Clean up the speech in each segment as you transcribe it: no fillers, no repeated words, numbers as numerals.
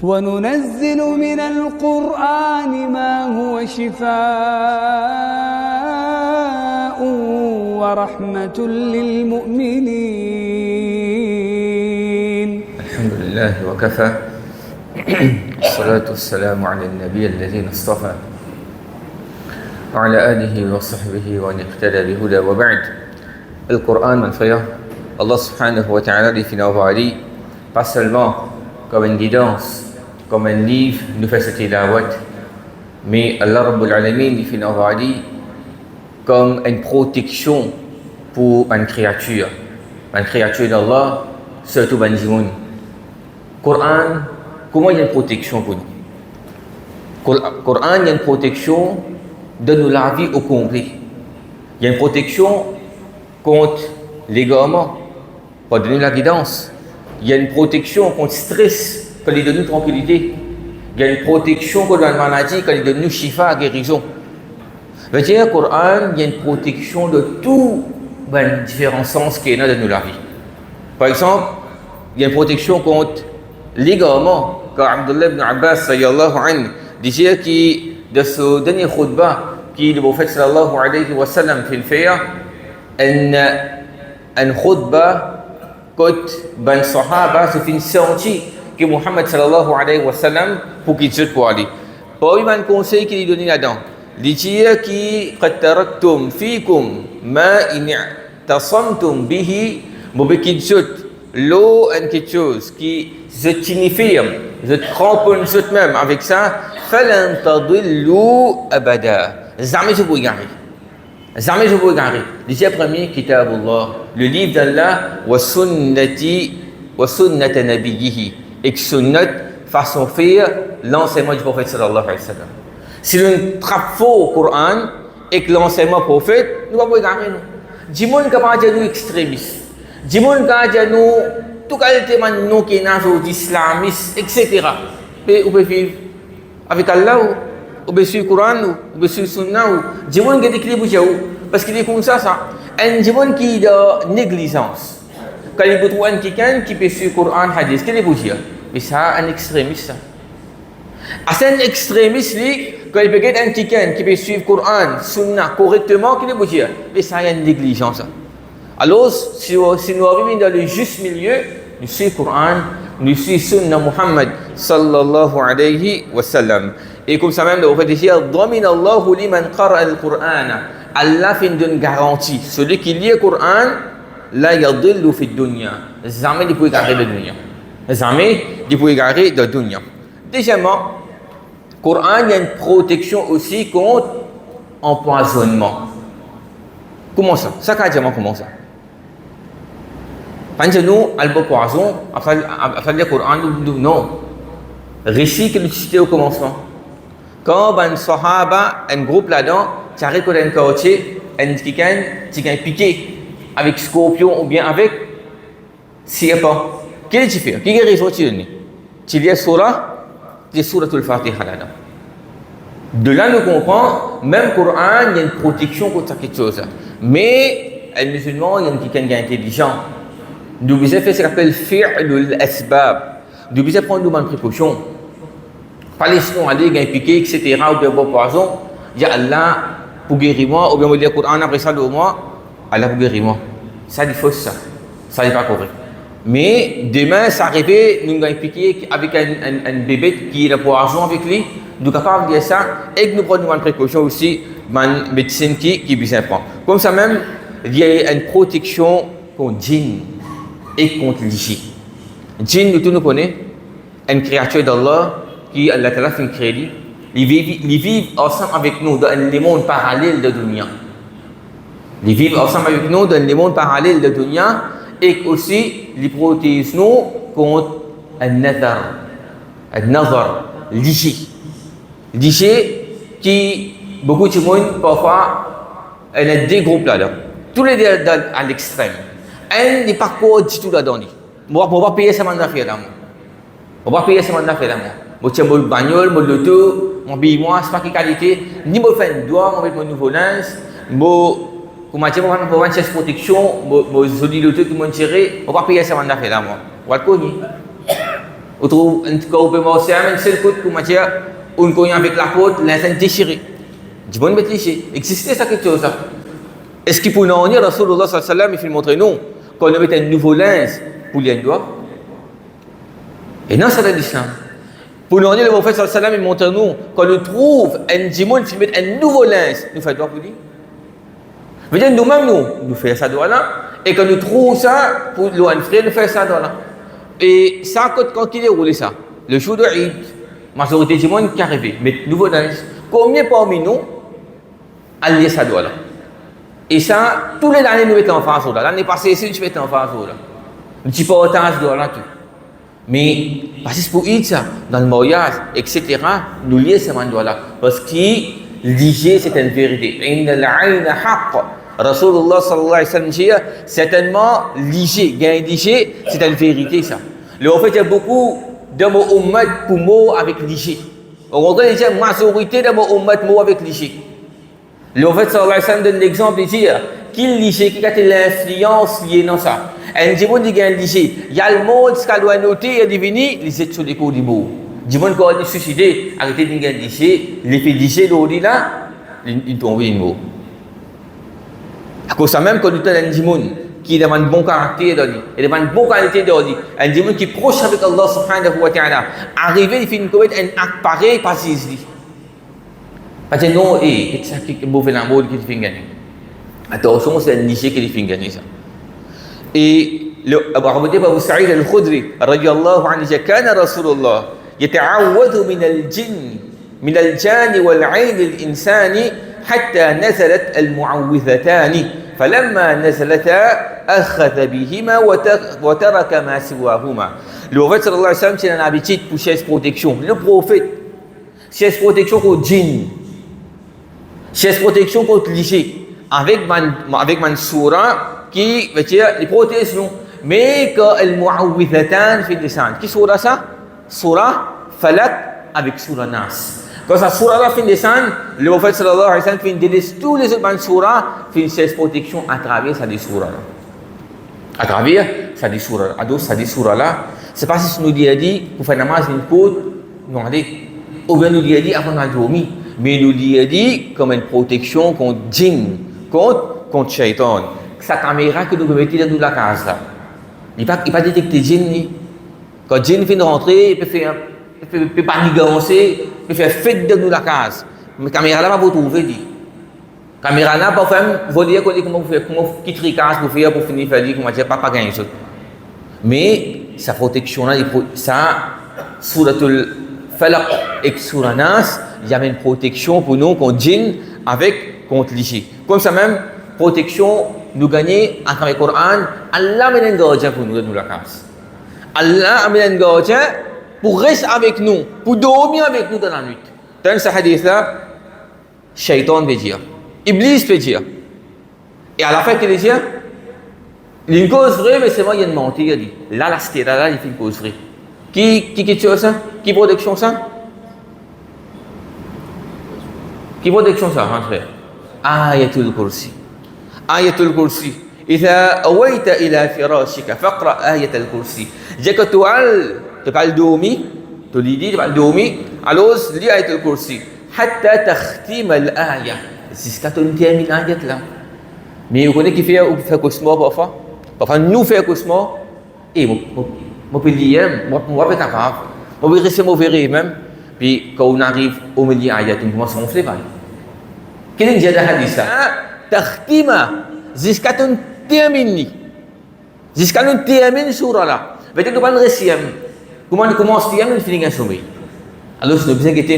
وننزل من القرآن ما هو شفاء ورحمة للمؤمنين. الحمد لله وكفى الصلاة والسلام على النبي الذي اصطفى وعلى آله وصحبه ومن اقتدى بهدى وبعد. القرآن من frère, Allah subhanahu wa ta'ala définit avoir dit pas seulement comme une guidance, comme un livre nous fait cette tilawat, mais Allah Rabbul Alamin définit avoir dit comme une protection pour une créature d'Allah, surtout ben Jimoun. Coran, comment il y a une protection pour nous? Coran, il y a une protection de nous la vie au complet. Il y a une protection contre l'égarement, pour donner la guidance. Il y a une protection contre le stress, pour lui donner tranquillité. Il y a une protection contre la maladie, pour lui donner shifa, guérison. C'est-à-dire, le Coran, il y a une protection de tous les différents sens qu'il y a dans nous la vie. Par exemple, il y a une protection contre l'égarement, car Abdullah ibn Abbas sallallahu anhu disait que de ce dernier khutbah qui le prophète sallallahu alayhi wa sallam fait un khutbah quand ben sahaba se fin senti que Muhammad sallallahu alayhi wa sallam pour qu'il se pour aller. Parmi les conseils qu'il donne là-dedans, il dit que qad taraktum fikum ma in tasamtum bihi mubikidjut l'eau est quelque chose qui se tient ferme, je cramponne même avec ça, falan tadillu abada. Jamais je vous égarer. Jamais je vous égarer. Le premier kitabullah, le livre d'Allah, wa sunnati wa sunnata nabiyhi, et que sunnat façon faire l'enseignement du prophète sallallahu alayhi wa sallam. Si l'on trappe faux au Coran et que l'enseignement prophète, nous ne pouvons pas égarer nous. Dis-moi que pas nous extrémistes. Dis-moi que nous tout qualité man nous qui n'a aujourd'hui islamistes, etc. Mais on peut vivre avec Allah ou bien sur le Coran ou bien sur le Sunna ou dis-moi que d'équilibre parce qu'il est comme ça. Un dis-moi qui de négligence. Quand il y a quelqu'un qui peut sur le Coran hadith, qu'est-ce qu'il dire? Mais ça un extrémiste. C'est un extrémiste quand il peut être un quelqu'un qui peut suivre le Coran, Sunna correctement, qu'est-ce qu'il dire? Mais ça a une négligence. Alors, si nous arrivons dans le juste milieu, nous suivons le Coran, nous suivons Sunna Muhammad sallallahu alayhi wa sallam. Et comme ça même, on va dire Dhamin Allahu liman qara al-Qur'an. Allah fait une garantie. Celui qui lit le Coran, la yadillu fi dunya. Jamais il peut égarer le dunya. Jamais il peut égarer le dunya. Deuxièmement, le Coran, il y a une protection aussi contre empoisonnement. Comment ça? Ça, comment ça? Quand nous avons poison, après le Coran, non. Récit que nous citons au commencement. Quand un sahaba, un groupe là-dedans, tu as récolté un quartier, un quelqu'un, tu as piqué avec scorpion ou bien avec serpent. Qu'est-ce que tu fais? Quelle raison tu donnes? Tu lis surah, tu lis suratul Fatiha là-dedans. De là, nous comprenons, même le Coran, il y a une protection contre quelque chose. Mais, un musulman, il y a quelqu'un qui est intelligent. Nous devons faire ce qu'on appelle fi'lul asbab. Nous devons prendre de bonnes précautions. Pas laisser nous aller, gagner piqué, etc. ou bien boire poison. Dire Allah pour guérir moi, ou bien me dire le Coran après ça de moi, Allah pour guérir moi. Ça, c'est faux ça. Ça n'est pas correct. Mais demain, ça arrive, nous gagnons piqué avec un bébé qui a le poison avec lui. Nous sommes capables de dire ça et que nous prenons une précaution aussi, une médecine qui est bien important. Comme ça même, il y a une protection contre djinn et contre l'IG. Djinn, nous tous nous connaissons, une créature d'Allah qui Allah Ta'ala fait créer. Ils vivent ensemble avec nous dans les mondes parallèles de dunya. Ils vivent ensemble avec nous dans les mondes parallèles de dunya et aussi ils protègent nous contre un nazar, l'IG. L'IG qui, beaucoup de monde, parfois, il y a des groupes là-dedans. Tous les deux à l'extrême. Un n'est pas quoi du tout là-dedans. On va payer sa mandat faire là. On va payer sa mandat faire là. On tient mon bagnole, mon loto, mon billet, moi, c'est pas quelle qualité. Ni mon fin de doigt, mon nouveau linge, mon, comment dire, mon une chaise protection, mon joli loto qui m'ont tiré. On va payer sa mandat faire là. On va le cogner. Quand on peut marcher un seul coup pour matière, on connaît avec la côte, l'instant déchiré. Du bon mettre léger. Existait ça quelque chose ça. Est-ce qu'il peut nous en dire, Rasulullah sallallahu alayhi wa sallam, il fait montrer nous, qu'on met un nouveau linge pour les doigts? Et non, c'est l'islam. Pour nous en dire, le prophète sallallahu alayhi wa sallam, il montre nous, quand nous trouve un djimoun qui met un nouveau linge, nous fait doigt pour lui. Veut dire, nous-mêmes, nous faisons ça doigt là, et quand nous trouvons ça, pour l'un frère, nous faisons ça doigt là. Et ça, quand il est roulé ça, le jour de Eid, majorité du monde qui est arrivé, mais nouveau linge, combien parmi nous, alliés ça doigt là? Et ça, tous les années, nous mettons en face là. L'année passée, ici, nous mettons en face là. Un petit partage doigt là tout. Mais, parce que pour Eid ça, dans le mariage, etc., nous lions ce doigt là. Parce que l'IG, c'est une vérité. Inna al-'ayna haqq. Rasulullah sallallahu alayhi wa sallam dit certainement l'IG, gain l'IG, c'est une vérité ça. Le fait il y a beaucoup de mots ummat pour mots avec l'IG. On va dire la majorité de mots ummat mots avec l'IG. Le fait sallallahu alayhi wa sallam donne l'exemple de dire qu'il l'IG qui a l'influence liée dans ça. Un djibon dit gain l'IG. Il y a le monde ce qu'il doit noter et deviner les études sur les cours du mot. Djibon quand on est suicidé, arrêtez de gain l'IG, l'effet l'IG l'audio là, il tombe une mot. À cause de ça même, quand nous avons un djimoun qui a un bon caractère, il a une bonne qualité de vie, un djimoun qui est proche avec Allah subhanahu wa ta'ala, arriver, il fait une commettre un acte pareil, pas si il dit. Parce que non, c'est ça qui est mauvais l'amour qui fait gagner. Attention, c'est un niché qui fait gagner ça. Et Abu Sa'id al-Khudri, radiyallahu anhu, dit كان رسول الله يتعوذ من الجن من الجان والعين الإنسان حتى نزلت المعوذتان فلما نزلتا أخذ بهما وترك ما سواهما. Le prophète sallallahu alayhi wa sallam, c'est une habitude pour chaise protection. Le prophète, chaise protection contre djinn, chaise protection contre l'IG, avec man soura qui veut dire les protections. Mais quand le mu'awwidhatan fait descendre, qui soura ça? Soura Falak avec soura Nas. Quand ça soura là fin descendre, le prophète sallallahu alayhi wa sallam fait délaisse tous les autres soura, fait une chaise protection à travers ça des soura là. À travers ça des soura là. À ça des soura là, c'est pas si nous dit pour faire namaz une côte, non allez, ou bien nous dit avant de dormir, mais nous dit comme une protection contre djinn, contre shaitan. Sa caméra que nous mettons dans la case là. Il pas détecter djinn ni. Quand djinn vient de rentrer, il peut faire peut pas nigancer, peut faire fête de nous la case. Mais caméra là pas vous trouver dit. Caméra là pas faire vous dire comment vous faire comment quitter case pour faire pour finir faire dire comment dire pas gagner ça. Mais sa protection là ça suratul falaq et surah nas, il y a une protection pour nous contre djinn avec contre l'IG. Comme ça même protection nous gagner à travers le Coran, Allah met un gardien pour nous la case. Allah met un gardien pour rester avec nous, pour dormir avec nous dans la nuit. Dans ce hadith-là, Shaitan veut dire, Iblis veut dire. Et à la fin, qu'il veut dire, il y a une cause vraie, mais c'est moi, il y a une mentire. Il dit, là, la stéra, là, il fait une cause vraie. Qui tue ça? Qui protection ça? Qui protection ça, mon frère? Ayatul Kursi. Ayatul Kursi. إذا أويت إلى فراشك فاقرأ آية الكرسي. جاك تقال دومي تليدي تقال دومي علوز لي آية الكرسي حتى تختم الآية. Jusqu'à تنتهي من آية là. Mais vous connaissez qui fait cauchemar parfois? Parfois nous fait cauchemar et moi peux lire, moi pas capable. Moi peux rester mauvais rêve même. Puis quand on arrive au milieu ayat, on commence à ronfler pas. Quel est le hadith ça? تختم jusqu'à terminer. Jusqu'à nous terminer surah là. Peut-être que nous réussir. Comment on commence à terminer, finir un sommeil. Alors si nous besoin que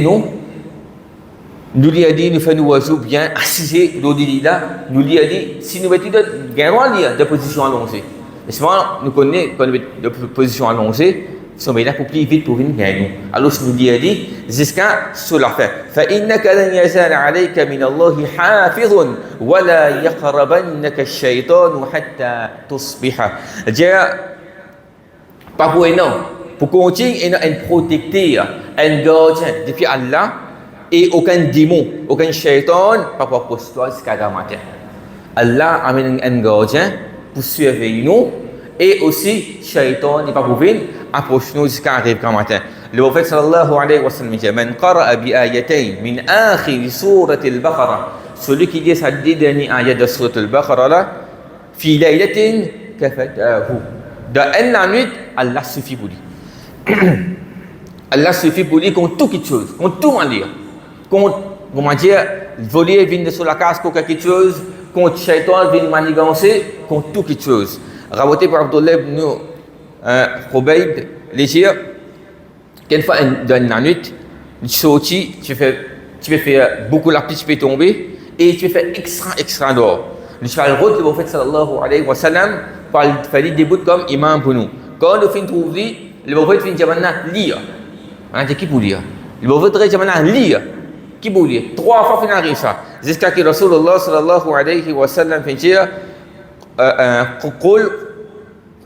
nous lui a dit nous faisons oiseau bien assis dans le là, nous lui a dit si nous mettons de position allongée. Mais souvent nous connaissons de position allongée, sommeil là pour plus vite pour venir gagner. Alors nous lui a dit jusqu'à cela fait. فإنك لن يزال عليك من الله حافظ ولا يقربنك الشيطان حتى تصبح. Pas pour pour continuer à protéger un gardien depuis Allah et aucun démon, aucun shaitan pas pour toi jusqu'à la matin. Allah amène un gardien pour surveiller nous et aussi shaitan n'est pas pour venir approche-nous jusqu'à arriver quand matin. Le prophète sallallahu alayhi wa sallam dit Man qara'a bi ayatayn min akhir surati al-Baqarah, celui qui lit sa dernière ayat de surat al-Baqarah là, fi laylatin kafatahu, dans une nuit, Allah suffit pour lui. Allah suffit pour lui contre toute chose, contre tout en lire. Contre, comment dire, voler vient sur la case pour quelque chose, contre shaitan vient manigancer, contre toute chose. Rapporté par Abdullah ibn Khubayb, les dire, quelquefois dans la nuit, tu sortis, tu peux faire beaucoup la pluie, tu peux tomber, et tu peux faire extra dehors. Le route, le prophète sallallahu alayhi wa sallam, fallait des bouts comme imam pour nous. Quand on fait une trouverie, le prophète fait une lire. On a dit qui pour lire? Le prophète dit lire. Qui pour lire? 3 fois qu'il arrive ça. Jusqu'à que Rasulullah sallallahu alayhi wa sallam fait dire قل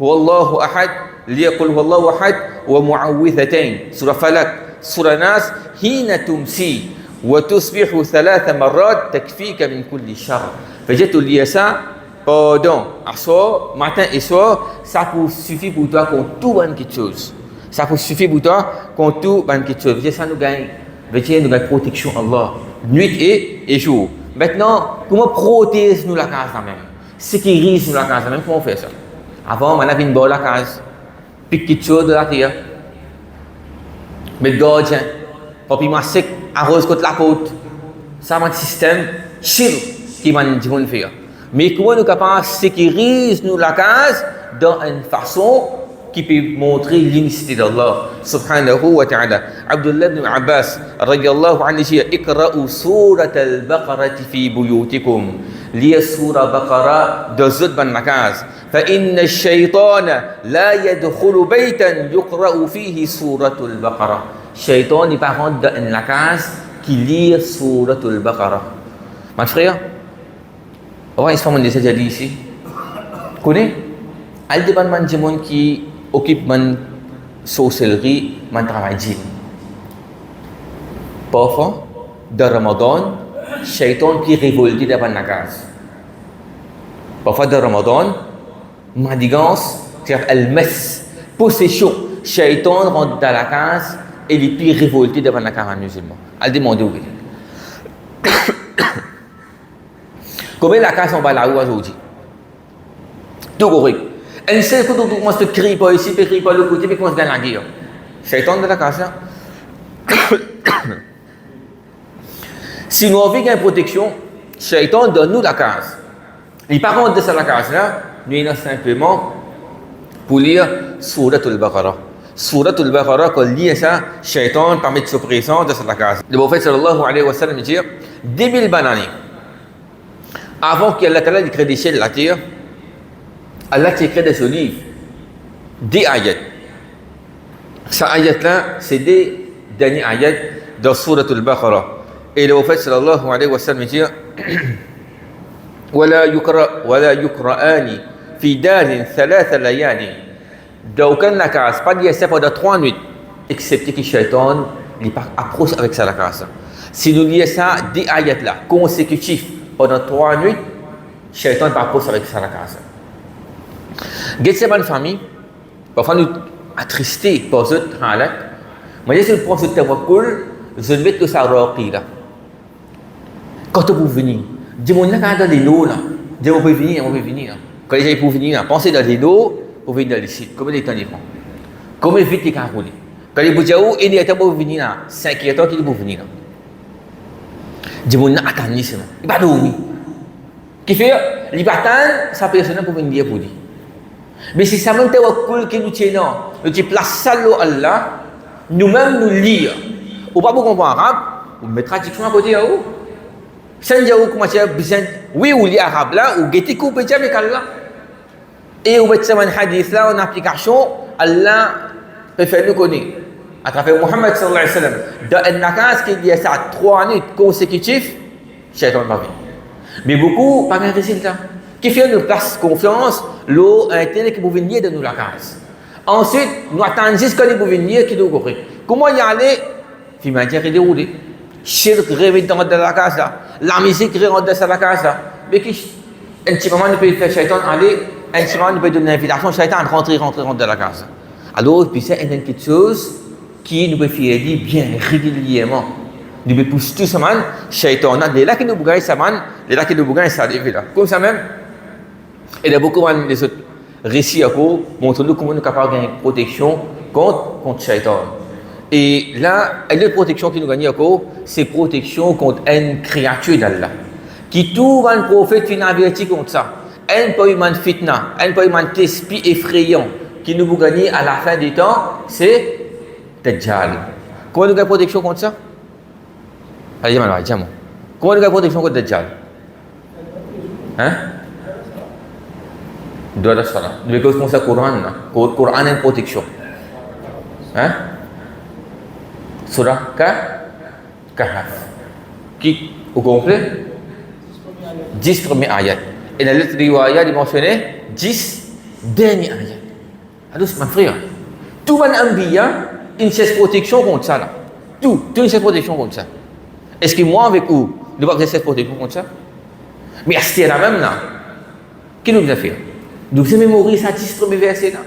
هو الله أحد ليقل هو الله أحد ومعوذتين سورة فلك سورة ناس حين تمسي وتصبح 3 مرات تكفيك من كل شر. فجئت لي ça pendant soir, matin et soir, ça peut suffire pour toi contre tout bonne quelque chose. Ça peut suffire pour toi contre tout bonne quelque chose. Ça nous gagne, nous gagne protection Allah, nuit et jour. Maintenant, comment protéger nous la case même? Sécurise nous la case même, comment on fait ça? Avant, on avait une bonne la case, pique quelque chose de la terre, mettre gardien, papier masque, arrose contre la côte. Ça, c'est un système chill qui m'a dit qu'on fait. Mais comment nous sommes capables de sécuriser nous la case dans une façon qui peut montrer l'unicité d'Allah subhanahu wa ta'ala. Abdullah ibn Abbas radiyallahu anhu dit Iqra'u surat al-Baqarah fi buyutikum. Lis surah Baqarah dans la case. فإن الشيطان لا يدخل بيتا يقرأ فيه سورة البقرة. الشيطان n'est pas rentré dans la case qui lit سورة البقرة. Mon frère, on va essayer de déjà dit ici. Connais? Il y a des gens qui occupent la sorcellerie, le travail djinn. Parfois, dans Ramadan, le shaitan qui révolte devant la case. Parfois, dans Ramadan, manigance, c'est-à-dire al-mas, possession. Le shaitan rentre dans la case et il est révolté devant la case musulmane. Il demande où il est. Comment la case en bas là-haut aujourd'hui? Tout correct. Un seul coup, on commence à crier par ici, puis crier par l'autre côté, puis on commence à gagner la guerre. Shaitan de la case là. Si nous avons une protection, Shaitan donne-nous la case. Et par contre, de la case là, nous avons simplement pour lire Surat al-Baqarah. Surat al-Baqarah, quand on lit ça, Shaitan permet de se présenter dans la case. Le prophète sallallahu alayhi wa sallam dit 10 000 bananes. Avant qu'Allah Ta'ala crée des ciels et la terre, Allah crée dans ce livre des ayats. Ces ayats-là, c'est des derniers ayats dans Surat al-Baqarah. Et le prophète sallallahu alayhi wa sallam dit ولا يقرأان في دار 3 ليال. Donc, on n'a pas dit ça pendant 3 nuits, excepté que le shaitan approche avec ça la case. Si nous lisons ça, des ayats là, consécutifs, pendant 3 nuits, le shaitan approche avec ça la case. Qu'est-ce que c'est une famille? Parfois, nous attristés par ce halat. Moi, je prends ce tawakkul, je vais mettre ça là. Quand vous venez, dis-moi, dans les lots là, dis-moi, on peut venir. Quand les gens peuvent venir, pensez dans les lots, pour venir dans les sites. Combien de temps ils font? Combien vite ils can rouler? Quand les bougies, il y a temps pour venir là, 5 temps qu'ils peuvent venir là. Dis-moi, attendez seulement. Il va dormir. Qui fait, il va attendre sa personne pour venir pour lui. Mais si ça même tawakkul que nous tenons, nous te place ça à Allah, nous-mêmes nous lire. Ou pas pour comprendre arabe, ou mettre traduction à côté à où? Sans dire comment tu as besoin, oui, ou lire arabe là, ou guetter coupé avec Allah. Et ou mettre ça un hadith là en application, Allah peut faire nous connaître. À travers Muhammad sallallahu alayhi wa sallam, dans un cas qui dit ça 3 nuits consécutives, shaitan va venir. Mais beaucoup, pas de résultat. Qui fait nous place confiance, l'eau intérêt qui peut venir de nous la case. Ensuite, nous attendons jusqu'à ce qu'il venir qui nous corrige. Comment y aller? Puis matière est déroulée. Shirk réveille dans la case là. La musique rentre dans la case là. Mais qui, un petit moment, nous peut faire shaitan aller, un petit moment, nous peut donner une invitation, shaitan rentrer dans la case. Alors, puis ça, il y a quelque chose qui nous peut faire dire bien régulièrement. Nous peut pousser tout ça, man, shaitan, les là qui nous bougaillent ça, man, les là qui nous bougaillent ça, là. Comme ça même, il y a beaucoup de autres récits à quoi montrent-nous comment nous sommes capables de gagner une protection contre shaitan. Et là, l'autre protection qui nous gagne à quoi, c'est protection contre une créature d'Allah. Qui tout un prophète finit averti contre ça. Un peu de fitna, un peu de esprit effrayant qui nous gagne à la fin des temps, c'est Dajjal. Comment nous gagnons protection contre ça? Allez, dis-moi. Comment nous gagnons protection contre Dajjal? Hein? Doit être ça. Nous devons commencer le Coran. Le Coran a une protection. Hein? Surah Kahf. Qui, au complet? 10 premiers ayats. Et dans l'autre riwaya, il mentionnait 10 derniers ayats. Alors, c'est ma frère. Tout le Anbiya, une chaise protection contre ça. Là. Tout une chaise protection contre ça. Est-ce que moi, avec vous, nous avons une chaise protection contre ça? Mais c'est la même là. Qui nous a fait? Nous avons mémorisé ça 10 premiers versets là.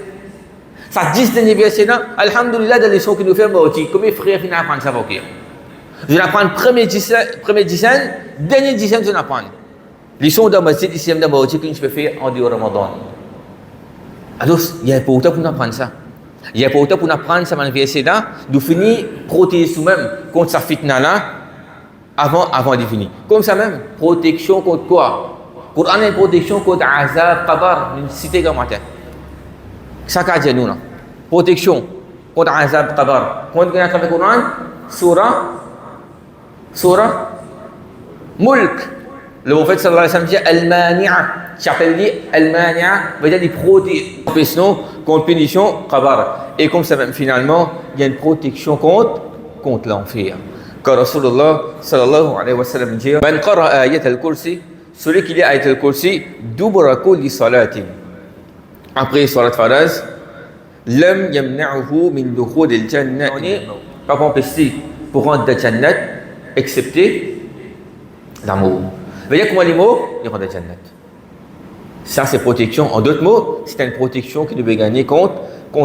Ça 10 derniers versets là. Alhamdulillah, dans les leçons que nous faisons, comme mes frères, ils apprennent ça pour qui? Je vais apprendre premier dizaine, dernier dizaine, je vais apprendre. Les leçons de masjid, ici, de masjid, que je peux faire en dehors Ramadan. Alors, il y a pour autant pour nous apprendre ça. Il y a pour autant pour nous apprendre ça dans le verset là, de finir protéger nous-mêmes contre sa fitna là, avant de finir. Comme ça même, protection contre quoi? Coran est protection contre azab, qabar, une cité comme matin. Ça qu'a dit nous là. Protection contre azab, qabar. Quand on a le Coran, surah Mulk. Le prophète sallallahu alayhi wa sallam dit Al-Mani'a. J'appelle dit Al-Mani'a, veut dire protéger contre punition, qabar. Et comme ça même finalement, il y a une protection contre l'enfer. Car Rasulullah sallallahu alayhi wa sallam dit Man qara ayat al-kursi, celui qui lit ayat al-kursi, dubra kulli salatin. Après salat faraz, lam yamna'uhu min dukhul al-jannah. Pas empêché pour rentrer dans la jannah, excepté l'amour. Veut dire comment les mots, ils rentrent dans la jannah. Ça c'est protection. En d'autres mots, c'est une protection qui nous peut gagner contre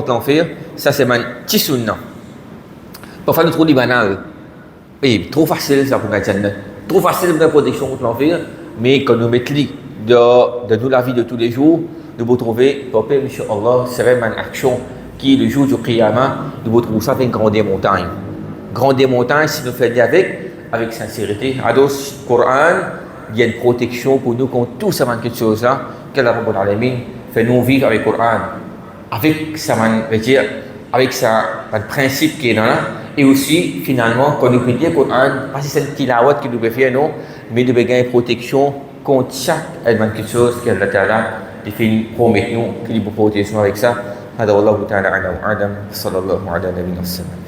l'enfer. Ça c'est un petit sunnah. Parfois nous trouvons banal. Et trop facile ça pour gagner la jannah. Trop facile pour la protection contre l'enfer. Mais quand nous mettons dans la vie de tous les jours, nous pouvons trouver, papa, Inch'Allah, c'est vraiment une action qui, le jour du Qiyamah, nous pouvons trouver ça avec une grande montagne. Grande montagne, si nous faisons avec sincérité. Ados, Coran, il y a une protection pour nous contre tout ça, quelque chose là, qu'Allah Rabbul Alamin fait nous vivre avec le Coran. Avec ça, avec ça, le principe qui est là, et aussi, finalement, quand nous prions le Coran, pas si c'est une tilawat qui nous peut faire, non, mais nous devons gagner protection contre chaque élément quelque chose qu'Allah Ta'ala définit, promet nous, qu'il nous protection avec ça. هذا والله تعالى أعلم وأعلم صلى الله على نبينا محمد.